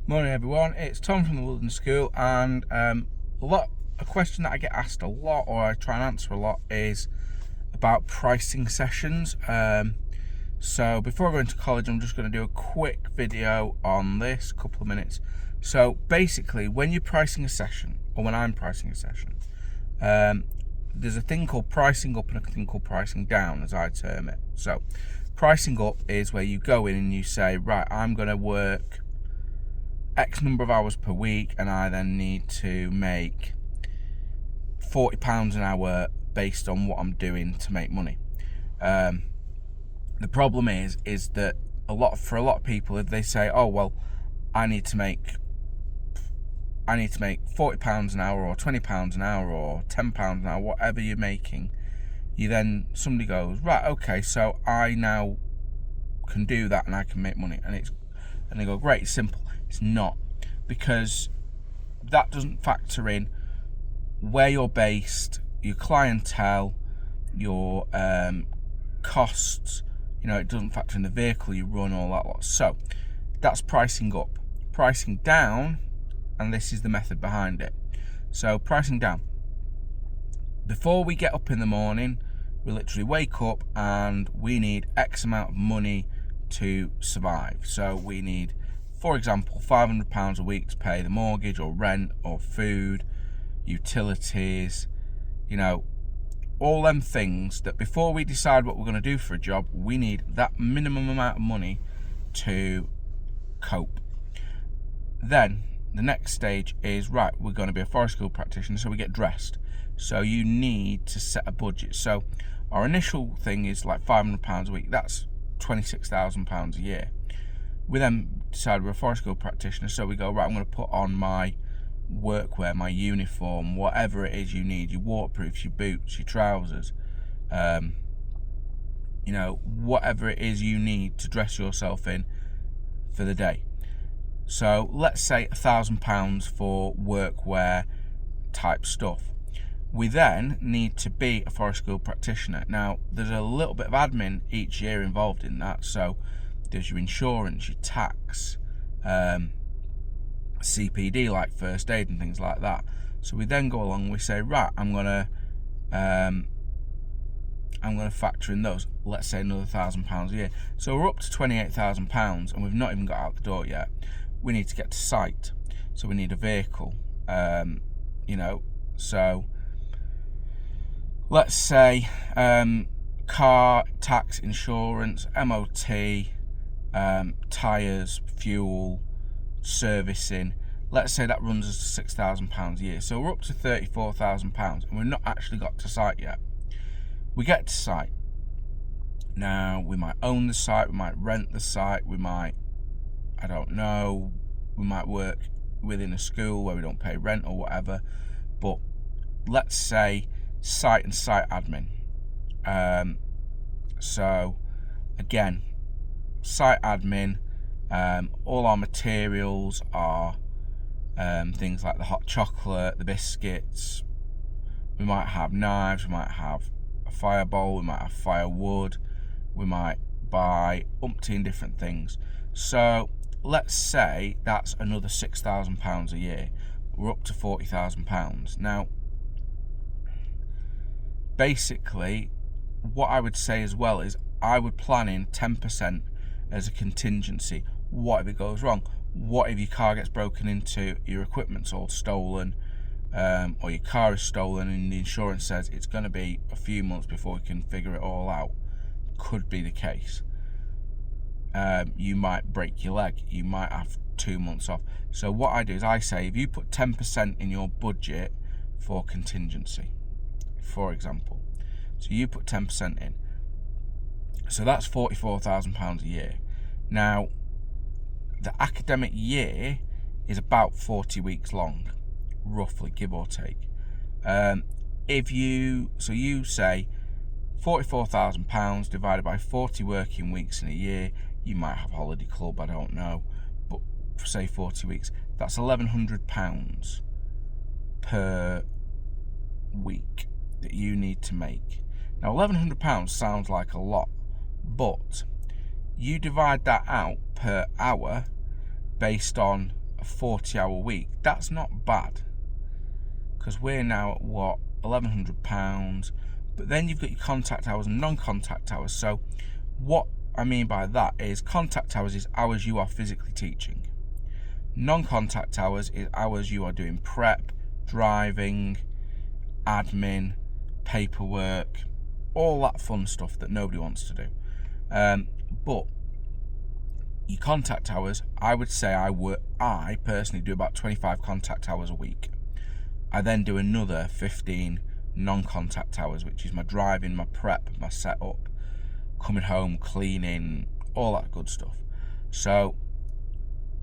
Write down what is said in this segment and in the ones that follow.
Morning everyone, it's Tom from the London School, and a question that I get asked a lot, or I try and answer a lot, is about pricing sessions. So before I go into college, I'm just going to do a quick video on this, couple of minutes. So basically, when you're pricing a session, or when I'm pricing a session, there's a thing called pricing up and a thing called pricing down, as I term it. So pricing up is where you go in and you say, right, I'm going to work X number of hours per week, and I then need to make £40 an hour based on what I'm doing to make money. The problem is that for a lot of people, if they say, oh well, I need to make £40 an hour or £20 an hour or £10 an hour, whatever you're making, somebody goes, right, okay, so I now can do that and I can make money, and they go, great, it's simple. It's not, because that doesn't factor in where you're based, your clientele, your costs. It doesn't factor in the vehicle you run, all that lot. So that's pricing up. Pricing down, and this is the method behind it. So pricing down. Before we get up in the morning, we literally wake up and we need X amount of money to survive. So we need, for example, £500 a week to pay the mortgage or rent or food, utilities, all them things that before we decide what we're going to do for a job, we need that minimum amount of money to cope. Then the next stage is, right, we're going to be a forest school practitioner, so we get dressed. So you need to set a budget. So our initial thing is like £500 a week. That's £26,000 a year. We then decide we're a forest school practitioner, so we go, right, I'm going to put on my workwear, my uniform, whatever it is you need, your waterproofs, your boots, your trousers, whatever it is you need to dress yourself in for the day. So let's say £1,000 for workwear type stuff. We then need to be a forest school practitioner. Now, there's a little bit of admin each year involved in that, so there's your insurance, your tax, CPD, like first aid and things like that. So we then go along, we say, right, I'm gonna factor in those, let's say another £1,000 a year. So we're up to £28,000, and we've not even got out the door yet. We need to get to site, so we need a vehicle. So let's say car, tax, insurance, MOT, tyres, fuel, servicing. Let's say that runs us to £6,000 a year. So we're up to £34,000, and we've not actually got to site yet. We get to site. Now, we might own the site, we might rent the site, we might, I don't know, we might work within a school where we don't pay rent or whatever. But let's say site and site admin. So again, site admin, all our materials are things like the hot chocolate, the biscuits. We might have knives, we might have a fire bowl, we might have firewood, we might buy umpteen different things. So let's say that's another £6,000 a year. We're up to £40,000. Now, basically, what I would say as well is I would plan in 10% as a contingency. What if it goes wrong? What if your car gets broken into, your equipment's all stolen, or your car is stolen and the insurance says it's going to be a few months before we can figure it all out? Could be the case. You might break your leg, you might have 2 months off. So what I do is I say, if you put 10% in your budget for contingency, for example, so you put 10% in, so that's £44,000 a year. Now, the academic year is about 40 weeks long, roughly, give or take. So you say £44,000 divided by 40 working weeks in a year. You might have a holiday club, I don't know, but say 40 weeks, that's £1,100 per week that you need to make. Now, £1,100 sounds like a lot, but you divide that out per hour based on a 40-hour week, that's not bad, because we're now at what, £1,100. But then you've got your contact hours and non-contact hours. So what I mean by that is, contact hours is hours you are physically teaching. Non-contact hours is hours you are doing prep, driving, admin, paperwork, all that fun stuff that nobody wants to do. But your contact hours, I would say I personally do about 25 contact hours a week. I then do another 15 non-contact hours, which is my driving, my prep, my setup, coming home, cleaning, all that good stuff. So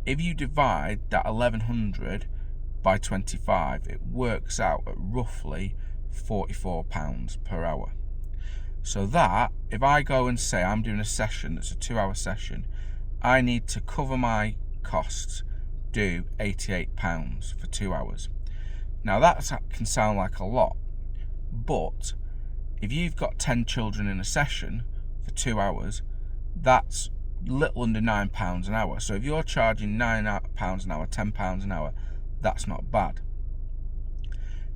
if you divide that 1,100 by 25, it works out at roughly £44 per hour. So that, if I go and say I'm doing a session that's a 2-hour session, I need to cover my costs, do £88 for 2 hours. Now that can sound like a lot, but if you've got 10 children in a session for 2 hours, that's little under £9 an hour. So if you're charging £9 an hour, £10 an hour, that's not bad.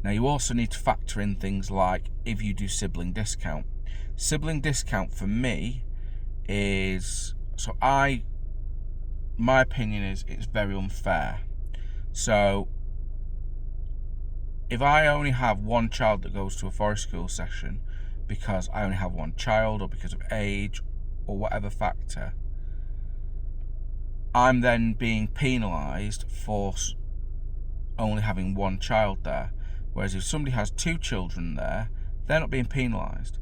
Now you also need to factor in things like if you do sibling discount. Sibling discount for me is, my opinion is it's very unfair. So if I only have one child that goes to a forest school session because I only have one child, or because of age or whatever factor, I'm then being penalised for only having one child there. Whereas if somebody has 2 children there, they're not being penalised,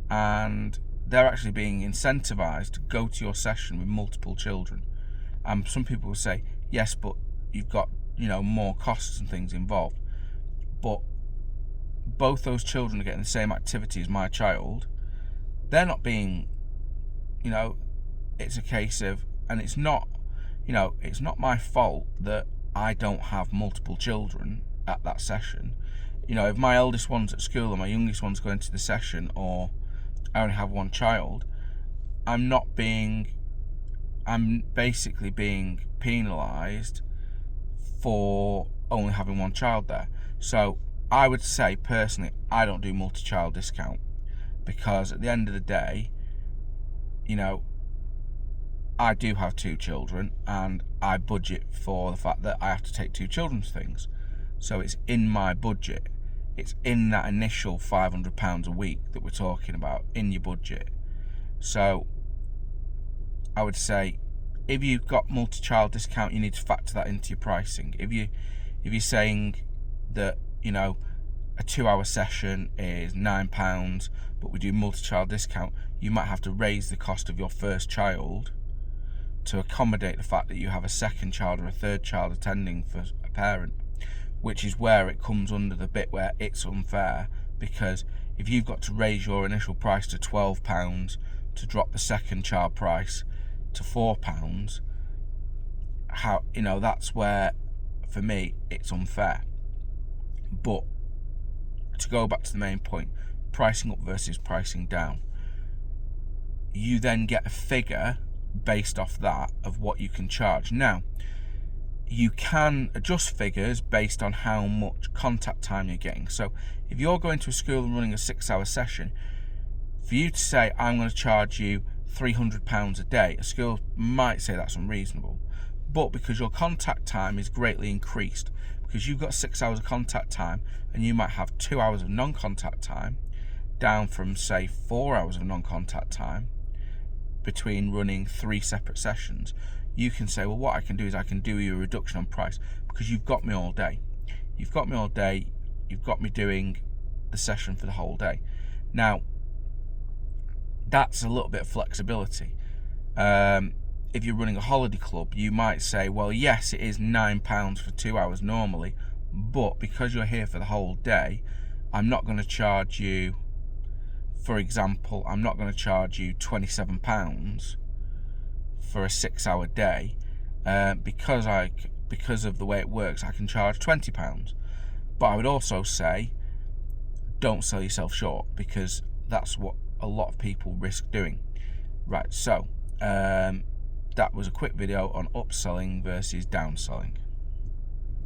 and they're actually being incentivised to go to your session with multiple children. And some people will say, yes, but you've got, more costs and things involved. But both those children are getting the same activity as my child. They're not being, it's a case of, and it's not, it's not my fault that I don't have multiple children at that session. If my eldest one's at school and my youngest one's going to the session, or I only have one child, I'm basically being penalised for only having one child there. So I would say personally, I don't do multi-child discount, because at the end of the day, I do have 2 children, and I budget for the fact that I have to take 2 children to things. So it's in my budget. It's in that initial £500 a week that we're talking about, in your budget. So I would say, if you've got multi-child discount, you need to factor that into your pricing. If you're saying that, a 2-hour session is £9, but we do multi-child discount, you might have to raise the cost of your first child to accommodate the fact that you have a second child or a third child attending for a parent, which is where it comes under the bit where it's unfair. Because if you've got to raise your initial price to £12 to drop the second child price to £4, that's where, for me, it's unfair. But to go back to the main point, pricing up versus pricing down, you then get a figure based off that of what you can charge. Now, you can adjust figures based on how much contact time you're getting. So if you're going to a school and running a 6-hour session, for you to say, I'm going to charge you £300 a day, a school might say that's unreasonable. But because your contact time is greatly increased, because you've got 6 hours of contact time and you might have 2 hours of non-contact time, down from, say, 4 hours of non-contact time between running 3 separate sessions, you can say, well, what I can do is I can do you a reduction on price, because you've got me all day. You've got me all day. You've got me doing the session for the whole day. Now, that's a little bit of flexibility. If you're running a holiday club, you might say, well, yes, it is £9 for 2 hours normally, but because you're here for the whole day, I'm not going to charge you, for example, I'm not going to charge you £27 for a 6-hour day, because of the way it works, I can charge £20. But I would also say, don't sell yourself short, because that's what a lot of people risk doing. Right, so that was a quick video on upselling versus downselling.